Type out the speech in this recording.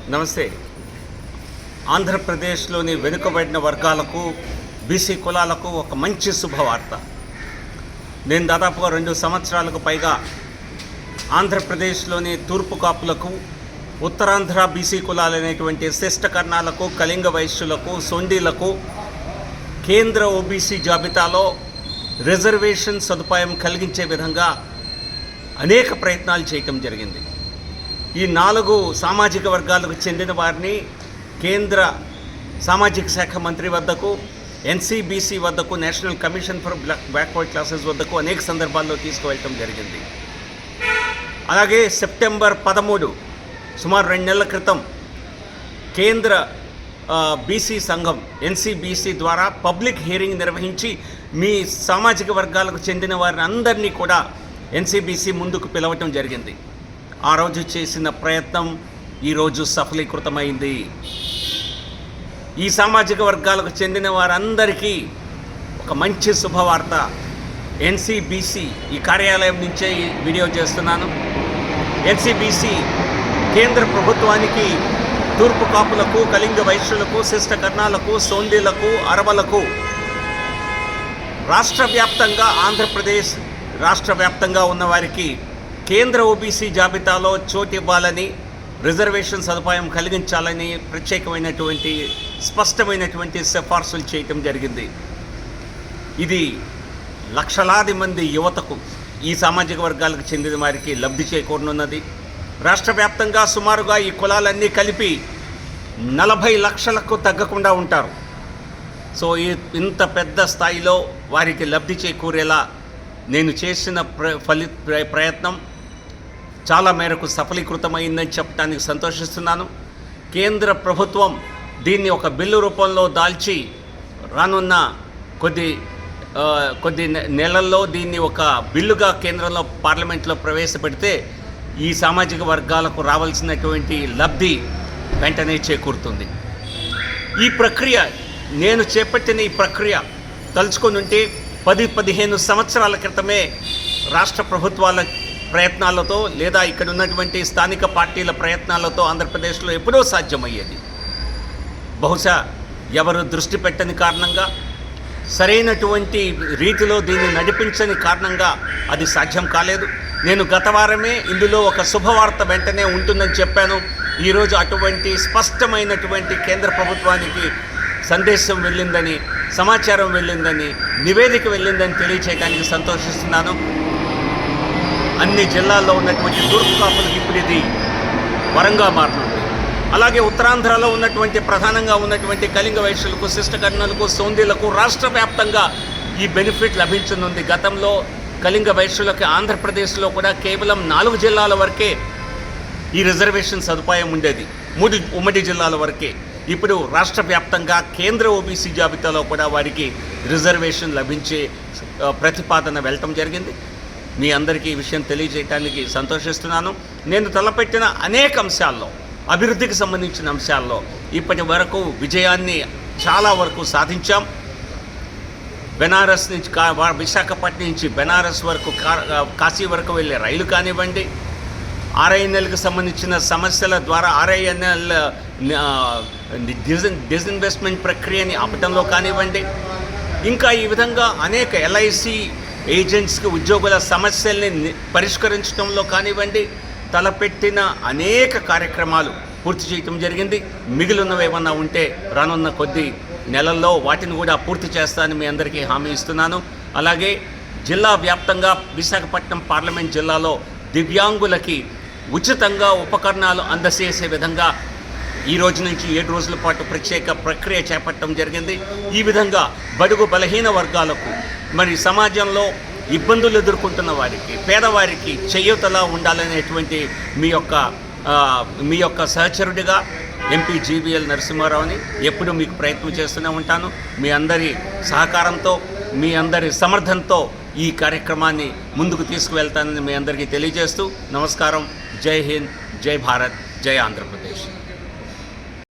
నమస్తే. ఆంధ్రప్రదేశ్లోని వెనుకబడిన వర్గాలకు, బీసీ కులాలకు ఒక మంచి శుభవార్త. నేను దాదాపుగా 2 సంవత్సరాలకు పైగా ఆంధ్రప్రదేశ్లోని తూర్పు కాపులకు, ఉత్తరాంధ్ర బీసీ కులాలైనటువంటి శిష్టకర్ణాలకు, కళింగ వైశ్యులకు, సొండీలకు కేంద్ర ఓబీసీ జాబితాలో రిజర్వేషన్ సదుపాయం కలిగించే విధంగా అనేక ప్రయత్నాలు చేయటం జరిగింది. ఈ 4 సామాజిక వర్గాలకు చెందిన వారిని కేంద్ర సామాజిక శాఖ మంత్రి వద్దకు, ఎన్సీబీసీ వద్దకు, national commission for backward classes వద్దకు అనేక సందర్భాల్లో తీసుకువెళ్ళటం జరిగింది. అలాగే సెప్టెంబర్ 13 సుమారు 2 నెలల క్రితం కేంద్ర బీసీ సంఘం ఎన్సీబీసీ ద్వారా పబ్లిక్ హీరింగ్ నిర్వహించి మీ సామాజిక వర్గాలకు చెందిన వారిని అందరినీ కూడా ఎన్సీబీసీ ముందుకు పిలవటం జరిగింది. ఆ రోజు చేసిన ప్రయత్నం ఈరోజు సఫలీకృతమైంది. ఈ సామాజిక వర్గాలకు చెందిన వారందరికీ ఒక మంచి శుభవార్త. ఎన్సీబీసీ ఈ కార్యాలయం నుంచే ఈ వీడియో చేస్తున్నాను. ఎన్సీబీసీ కేంద్ర ప్రభుత్వానికి తూర్పు కాపులకు, కళింగ వైశ్యులకు, శిష్టకర్ణాలకు, సోందీలకు, అరవలకు రాష్ట్ర వ్యాప్తంగా, ఆంధ్రప్రదేశ్ రాష్ట్ర వ్యాప్తంగా ఉన్నవారికి కేంద్ర ఓబీసీ జాబితాలో చోటు ఇవ్వాలని, రిజర్వేషన్ సదుపాయం కలిగించాలని ప్రత్యేకమైనటువంటి స్పష్టమైనటువంటి సిఫార్సులు చేయటం జరిగింది. ఇది లక్షలాది మంది యువతకు, ఈ సామాజిక వర్గాలకు చెందిన వారికి లబ్ధి చేకూరనున్నది. రాష్ట్ర వ్యాప్తంగా సుమారుగా ఈ కులాలన్నీ కలిపి 40 లక్షలకు తగ్గకుండా ఉంటారు. సో ఇంత పెద్ద స్థాయిలో వారికి లబ్ధి చేకూరేలా నేను చేసిన ప్రయత్నం చాలా మేరకు సఫలీకృతమైందని చెప్పడానికి సంతోషిస్తున్నాను. కేంద్ర ప్రభుత్వం దీన్ని ఒక బిల్లు రూపంలో దాల్చి రానున్న కొద్ది నెలల్లో దీన్ని ఒక బిల్లుగా కేంద్రంలో పార్లమెంట్లో ప్రవేశపెడితే ఈ సామాజిక వర్గాలకు రావాల్సినటువంటి లబ్ధి వెంటనే చేకూరుతుంది. ఈ ప్రక్రియ, నేను చేపట్టిన ఈ ప్రక్రియ తలుచుకొని ఉంటే 10-15 సంవత్సరాల క్రితమే రాష్ట్ర ప్రభుత్వాల ప్రయత్నాలతో లేదా ఇక్కడ ఉన్నటువంటి స్థానిక పార్టీల ప్రయత్నాలతో ఆంధ్రప్రదేశ్లో ఎప్పుడో సాధ్యమయ్యేది. బహుశా ఎవరు దృష్టి పెట్టని కారణంగా, సరైనటువంటి రీతిలో దీన్ని నడిపించని కారణంగా అది సాధ్యం కాలేదు. నేను గత వారమే ఇందులో ఒక శుభవార్త వెంటనే ఉంటుందని చెప్పాను. ఈరోజు అటువంటి స్పష్టమైనటువంటి కేంద్ర ప్రభుత్వానికి సందేశం వెళ్ళిందని, సమాచారం వెళ్ళిందని, నివేదిక వెళ్ళిందని తెలియచేయడానికి సంతోషిస్తున్నాను. అన్ని జిల్లాల్లో ఉన్నటువంటి తూర్పు కాపులకు ఇప్పుడు ఇది వరంగా మారుతుంది. అలాగే ఉత్తరాంధ్రలో ఉన్నటువంటి ప్రధానంగా ఉన్నటువంటి కళింగ వైశ్యులకు, శిష్టకర్ణులకు, సోందీలకు రాష్ట్ర వ్యాప్తంగా ఈ బెనిఫిట్ లభించనుంది. గతంలో కళింగ వైశ్యులకు ఆంధ్రప్రదేశ్లో కూడా కేవలం 4 జిల్లాల వరకే ఈ రిజర్వేషన్ సదుపాయం ఉండేది, 3 ఉమ్మడి జిల్లాల వరకే. ఇప్పుడు రాష్ట్ర వ్యాప్తంగా కేంద్ర ఓబీసీ జాబితాలో కూడా వారికి రిజర్వేషన్ లభించే ప్రతిపాదన వెళ్ళటం జరిగింది. మీ అందరికీ ఈ విషయం తెలియజేయడానికి సంతోషిస్తున్నాను. నేను తలపెట్టిన అనేక అంశాల్లో, అభివృద్ధికి సంబంధించిన అంశాల్లో ఇప్పటి వరకు విజయాన్ని చాలా వరకు సాధించాం. బెనారస్ నుంచి విశాఖపట్నం నుంచి బెనారస్ వరకు, కాశీ వరకు వెళ్ళే రైలు కానివ్వండి, ఆర్ఐఎన్ఎల్కి సంబంధించిన సమస్యల ద్వారా ఆర్ఐఎన్ఎల్ డిస్ఇన్వెస్ట్మెంట్ ప్రక్రియని ఆపటంలో కానివ్వండి, ఇంకా ఈ విధంగా అనేక ఎల్ఐసి ఏజెంట్స్కి ఉద్యోగుల సమస్యల్ని పరిష్కరించడంలో కానివ్వండి, తలపెట్టిన అనేక కార్యక్రమాలు పూర్తి చేయటం జరిగింది. మిగిలినవి ఏమన్నా ఉంటే రానున్న కొద్ది నెలల్లో వాటిని కూడా పూర్తి చేస్తానని మీ అందరికీ హామీ ఇస్తున్నాను. అలాగే జిల్లా వ్యాప్తంగా విశాఖపట్నం పార్లమెంట్ జిల్లాలో దివ్యాంగులకి ఉచితంగా ఉపకరణాలు అందజేసే విధంగా ఈ రోజు నుంచి 7 రోజుల పాటు ప్రత్యేక ప్రక్రియ చేపట్టడం జరిగింది. ఈ విధంగా బడుగు బలహీన వర్గాలకు, మరి సమాజంలో ఇబ్బందులు ఎదుర్కొంటున్న వారికి, పేదవారికి చేయూతలా ఉండాలనేటువంటి మీ యొక్క సహచరుడిగా ఎంపీ జీవీఎల్ నరసింహారావుని ఎప్పుడు మీకు ప్రయత్నం చేస్తూనే ఉంటాను. మీ అందరి సహకారంతో, మీ అందరి సమర్థంతో ఈ కార్యక్రమాన్ని ముందుకు తీసుకువెళ్తానని మీ అందరికీ తెలియజేస్తూ నమస్కారం. జై హింద్, జై భారత్, జై ఆంధ్రప్రదేశ్.